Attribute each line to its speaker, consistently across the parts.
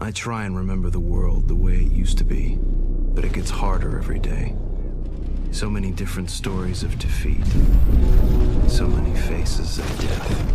Speaker 1: I try and remember the world the way it used to be, but it gets harder every day. So many different stories of defeat. So many faces of death.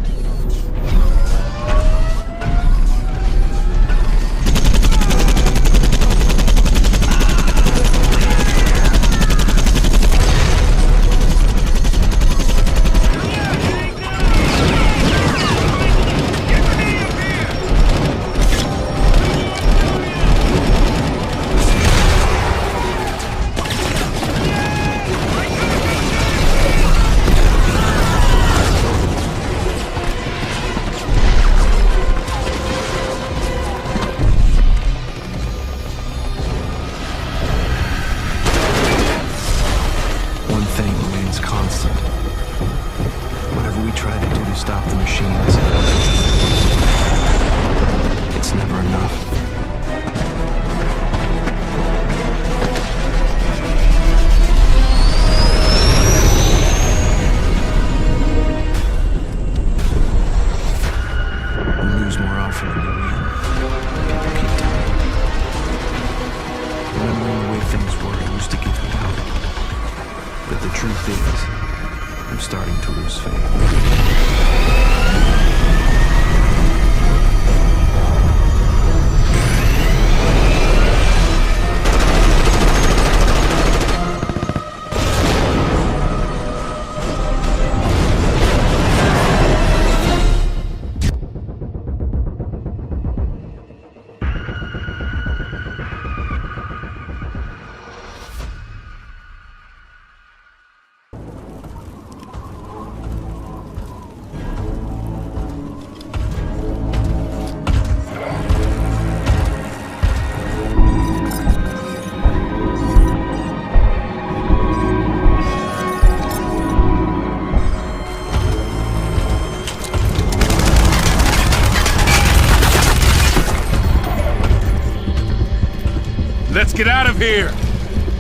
Speaker 2: Let's get out of here!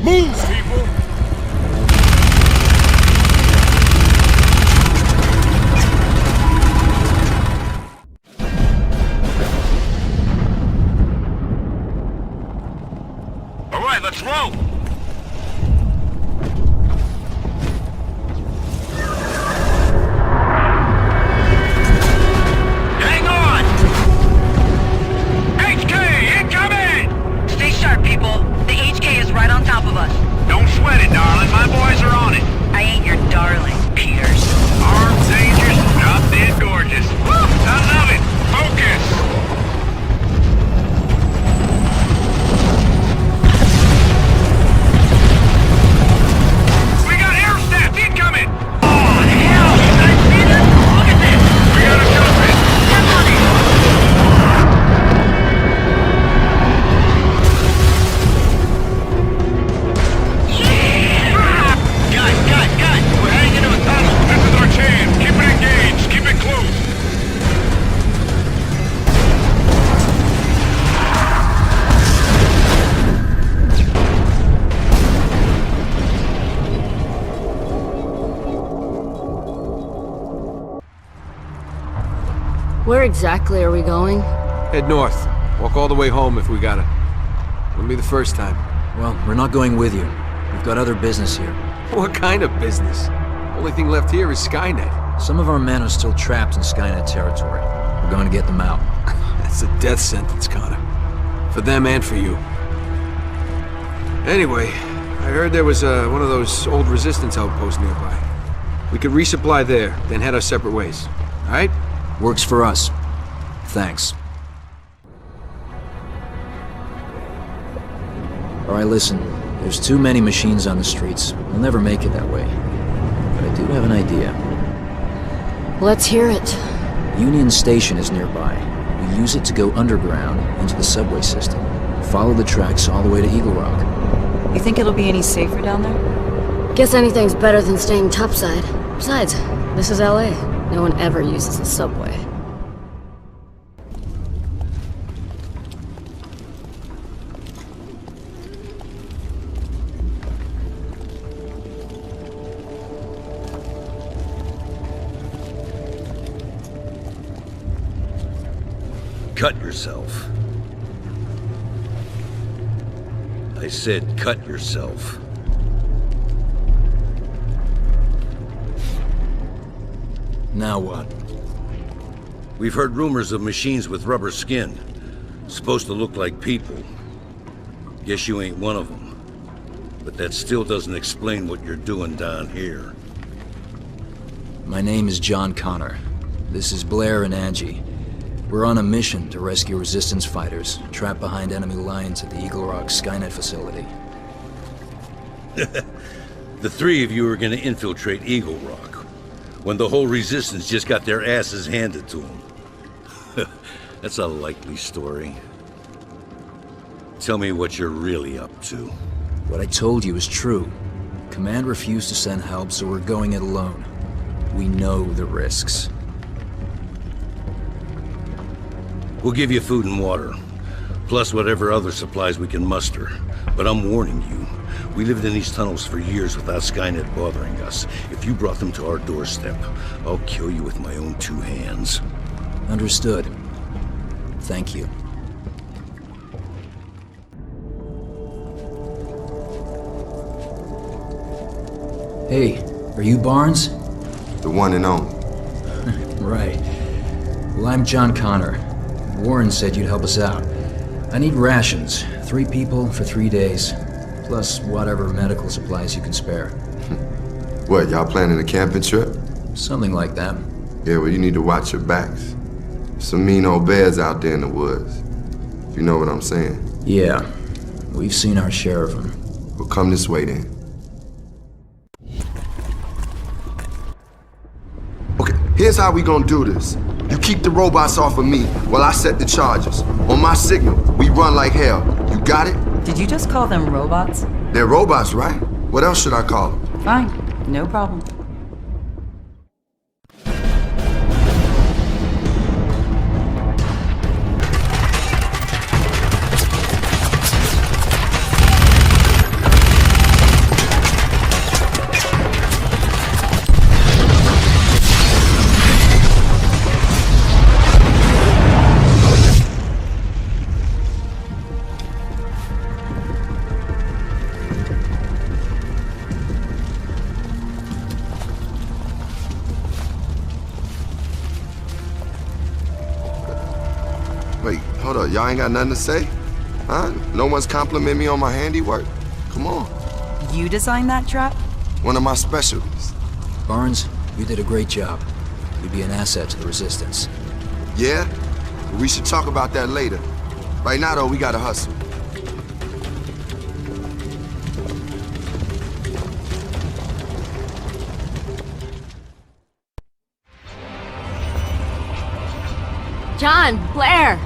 Speaker 2: Move, people! All right, let's roll! Hang on! HK, incoming!
Speaker 3: Stay sharp, people. The HK is right on top of us.
Speaker 2: Don't sweat it, darling. My boys are on it.
Speaker 3: I ain't your darling, Pierce.
Speaker 2: Armed, dangerous, drop dead gorgeous. Woo! I love it! Focus! We got air staff incoming!
Speaker 3: Oh, hell! Did I see this? Look at this!
Speaker 2: We got a jump it!
Speaker 3: Step on it!
Speaker 2: Guys! We're heading into a tunnel! This is our chance! Keep it engaged! Keep it close!
Speaker 4: Where exactly are we going?
Speaker 5: Head north. Walk all the way home if we gotta. Wouldn't be the first time.
Speaker 6: Well, we're not going with you. We've got other business here.
Speaker 5: What kind of business? Only thing left here is Skynet.
Speaker 6: Some of our men are still trapped in Skynet territory. We're going to get them out.
Speaker 5: That's a death sentence, Connor. For them and for you. Anyway, I heard there was one of those old resistance outposts nearby. We could resupply there, then head our separate ways. All right?
Speaker 6: Works for us. Thanks. All right, listen. There's too many machines on the streets. We'll never make it that way. But I do have an idea.
Speaker 4: Let's hear it.
Speaker 6: Union Station is nearby. We use it to go underground into the subway system. Follow the tracks all the way to Eagle Rock.
Speaker 7: You think it'll be any safer down there?
Speaker 4: Guess anything's better than staying topside. Besides, this is LA. No one ever uses the subway.
Speaker 8: Cut yourself. I said cut yourself.
Speaker 6: Now what?
Speaker 8: We've heard rumors of machines with rubber skin. Supposed to look like people. Guess you ain't one of them. But that still doesn't explain what you're doing down here.
Speaker 6: My name is John Connor. This is Blair and Angie. We're on a mission to rescue resistance fighters trapped behind enemy lines at the Eagle Rock Skynet facility.
Speaker 8: The three of you are gonna infiltrate Eagle Rock, when the whole resistance just got their asses handed to them. That's a likely story. Tell me what you're really up to.
Speaker 6: What I told you is true. Command refused to send help, so we're going it alone. We know the risks.
Speaker 8: We'll give you food and water, plus whatever other supplies we can muster. But I'm warning you, we lived in these tunnels for years without Skynet bothering us. If you brought them to our doorstep, I'll kill you with my own 2 hands.
Speaker 6: Understood. Thank you. Hey, are you Barnes?
Speaker 9: The one and only.
Speaker 6: Right. Well, I'm John Connor. Warren said you'd help us out. I need rations. 3 people for 3 days. Plus whatever medical supplies you can spare.
Speaker 9: What, y'all planning a camping trip?
Speaker 6: Something like that.
Speaker 9: Yeah, well, you need to watch your backs. Some mean old bears out there in the woods. If you know what I'm saying.
Speaker 6: Yeah. We've seen our share of them.
Speaker 9: Well, come this way then. Okay, here's how we gonna do this. You keep the robots off of me while I set the charges. On my signal, we run like hell. You got it?
Speaker 7: Did you just call them robots?
Speaker 9: They're robots, right? What else should I call them?
Speaker 7: Fine, no problem.
Speaker 9: Wait, hold up. Y'all ain't got nothing to say? Huh? No one's complimenting me on my handiwork? Come on.
Speaker 7: You designed that trap?
Speaker 9: One of my specialties.
Speaker 6: Barnes, you did a great job. You'd be an asset to the Resistance.
Speaker 9: Yeah? We should talk about that later. Right now, though, we gotta hustle.
Speaker 4: John, Blair!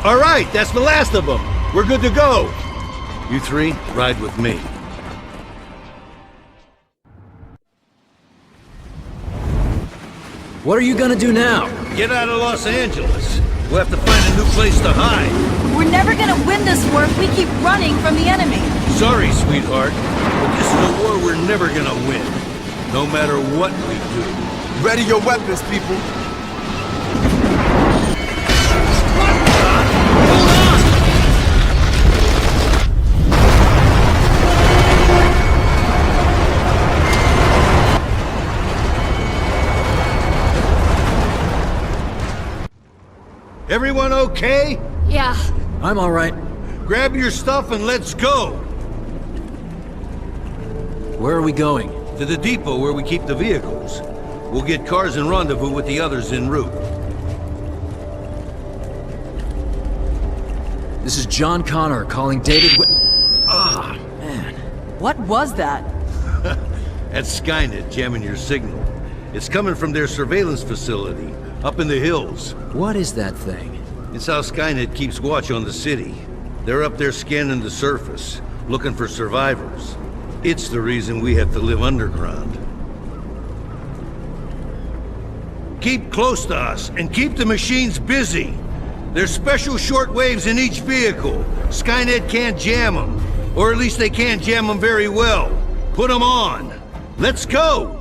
Speaker 8: All right, that's the last of them. We're good to go. You 3, ride with me.
Speaker 6: What are you gonna do now?
Speaker 8: Get out of Los Angeles. We'll have to find a new place to hide.
Speaker 7: We're never gonna win this war if we keep running from the enemy.
Speaker 8: Sorry, sweetheart, but this is a war we're never gonna win. No matter what we do.
Speaker 9: Ready your weapons, people.
Speaker 8: Everyone okay?
Speaker 4: Yeah.
Speaker 6: I'm all right.
Speaker 8: Grab your stuff and let's go.
Speaker 6: Where are we going?
Speaker 8: To the depot where we keep the vehicles. We'll get cars and rendezvous with the others en route.
Speaker 6: This is John Connor calling David Ah, man.
Speaker 7: What was that?
Speaker 8: That's Skynet jamming your signal. It's coming from their surveillance facility, up in the hills.
Speaker 6: What is that thing?
Speaker 8: It's how Skynet keeps watch on the city. They're up there scanning the surface, looking for survivors. It's the reason we have to live underground. Keep close to us, and keep the machines busy. There's special shortwaves in each vehicle. Skynet can't jam them. Or at least they can't jam them very well. Put them on. Let's go!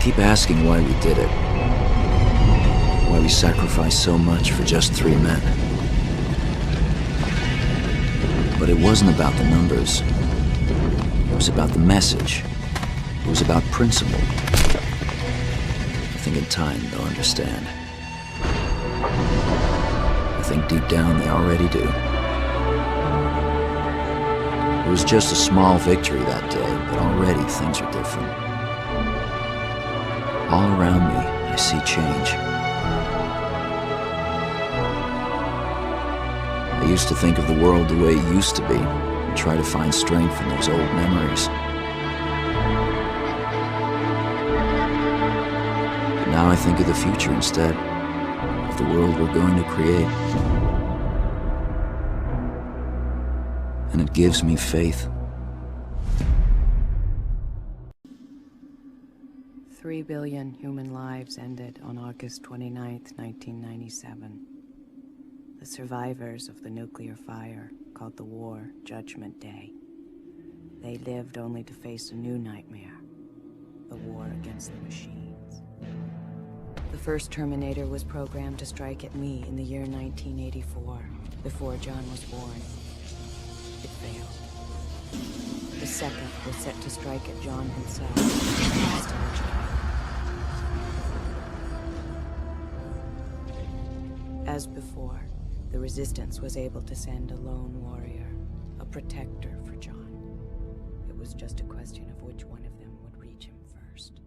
Speaker 6: keep asking why we did it. Why we sacrificed so much for just 3 men. But it wasn't about the numbers. It was about the message. It was about principle. I think in time they'll understand. I think deep down they already do. It was just a small victory that day, but already things are different. All around me, I see change. I used to think of the world the way it used to be, and try to find strength in those old memories. But now I think of the future instead, of the world we're going to create. And it gives me faith.
Speaker 10: 3 billion human lives ended on August 29th, 1997. The survivors of the nuclear fire called the war Judgment Day. They lived only to face a new nightmare, the war against the machines. The first Terminator was programmed to strike at me in the year 1984, before John was born. It failed. The second was set to strike at John himself, still a child. As before, the Resistance was able to send a lone warrior, a protector for John. It was just a question of which one of them would reach him first.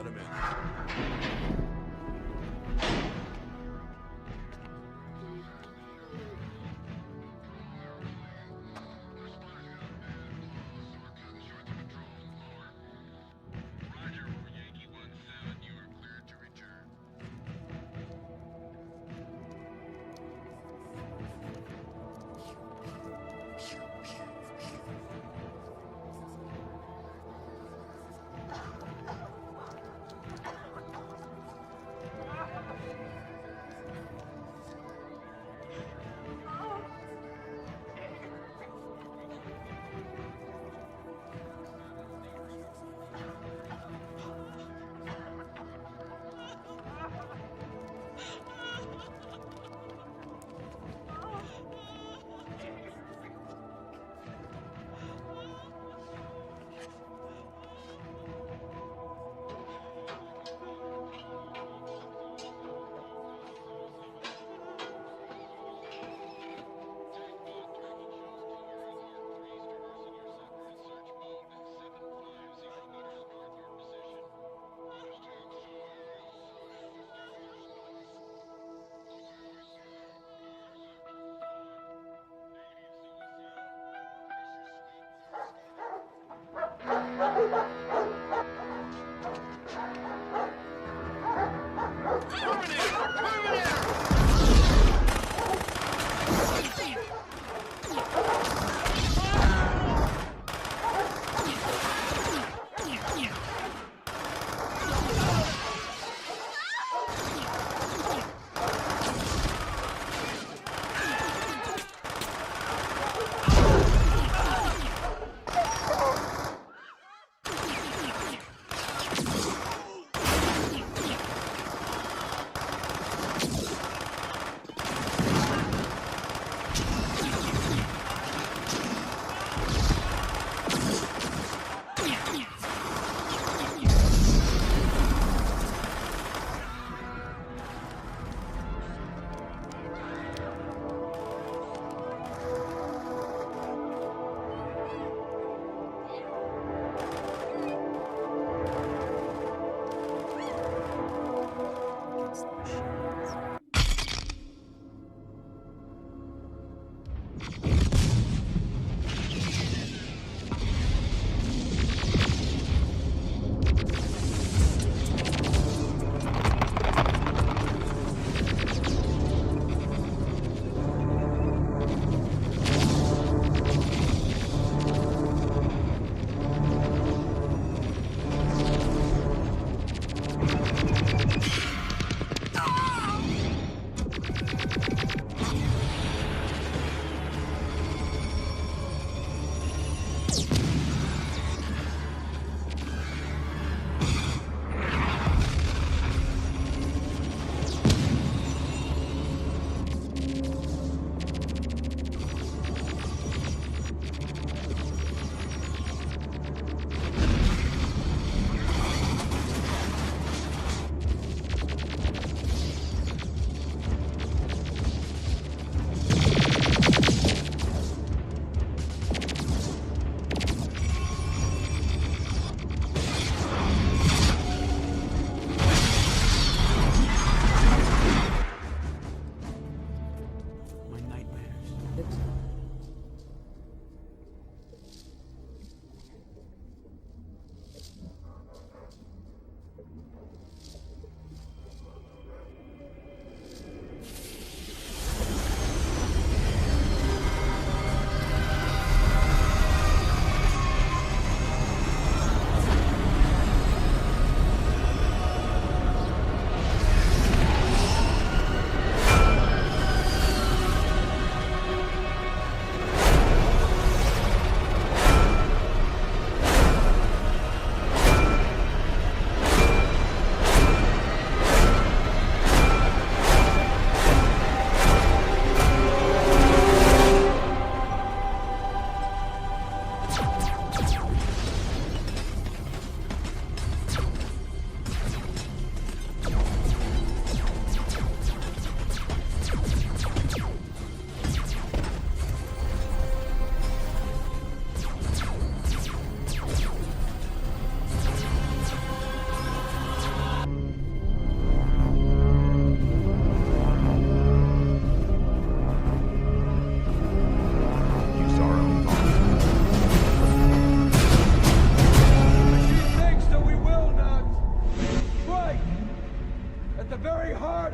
Speaker 11: him in.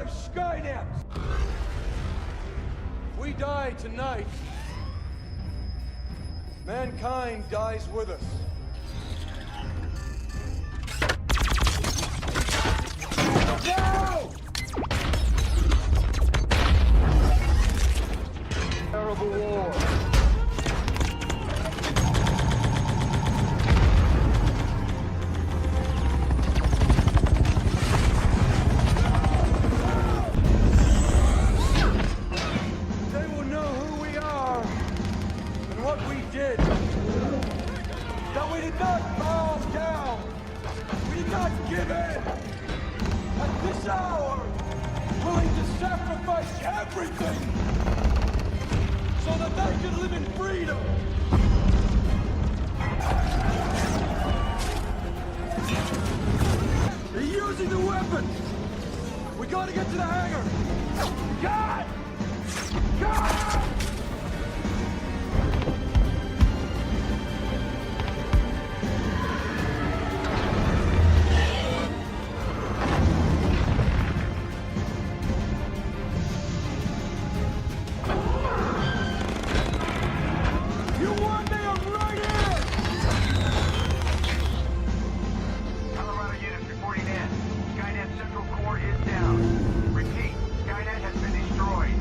Speaker 11: of Skynet! We die tonight. Mankind dies with us. No! Terrible war. They will know who we are and what we did. That we did not bow down. We did not give in. At this hour, willing to sacrifice everything so that they can live in freedom. They're using the weapon. We gotta get to the hangar. God! God! You want me? I'm right here!
Speaker 2: Colorado units reporting in. Skynet Central Core is down. Repeat, Skynet has been destroyed.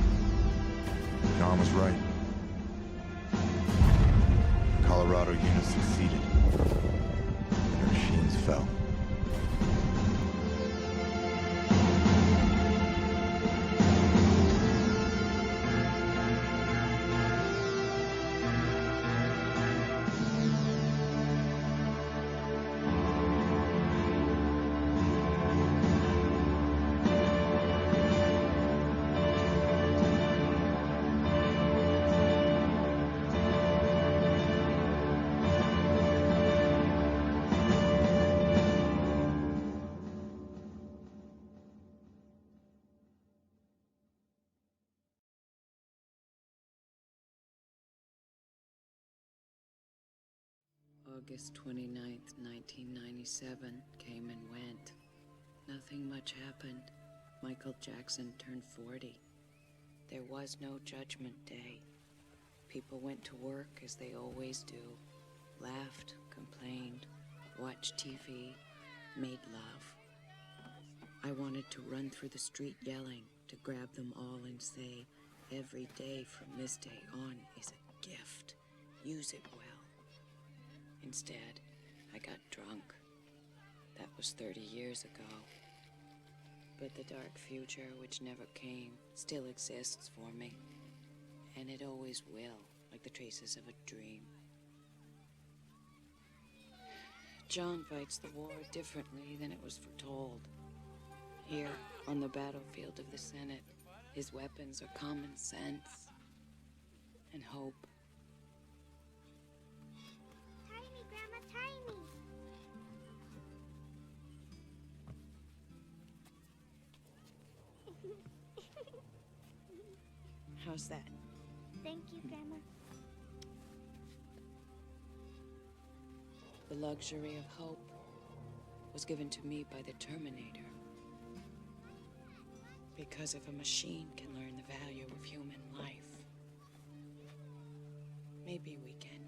Speaker 12: John was right. Colorado units succeeded. Their machines fell.
Speaker 10: August 29th, 1997 came and went. Nothing much happened. Michael Jackson turned 40. There was no Judgment Day. People went to work as they always do. Laughed, complained, watched TV, made love. I wanted to run through the street yelling, to grab them all and say, every day from this day on is a gift. Use it well. Instead, I got drunk. That was 30 years ago. But the dark future, which never came, still exists for me. And it always will, like the traces of a dream. John fights the war differently than it was foretold. Here, on the battlefield of the Senate, his weapons are common sense and hope.
Speaker 13: Tiny.
Speaker 10: How's that?
Speaker 13: Thank you, Grandma.
Speaker 10: The luxury of hope was given to me by the Terminator. Because if a machine can learn the value of human life, maybe we can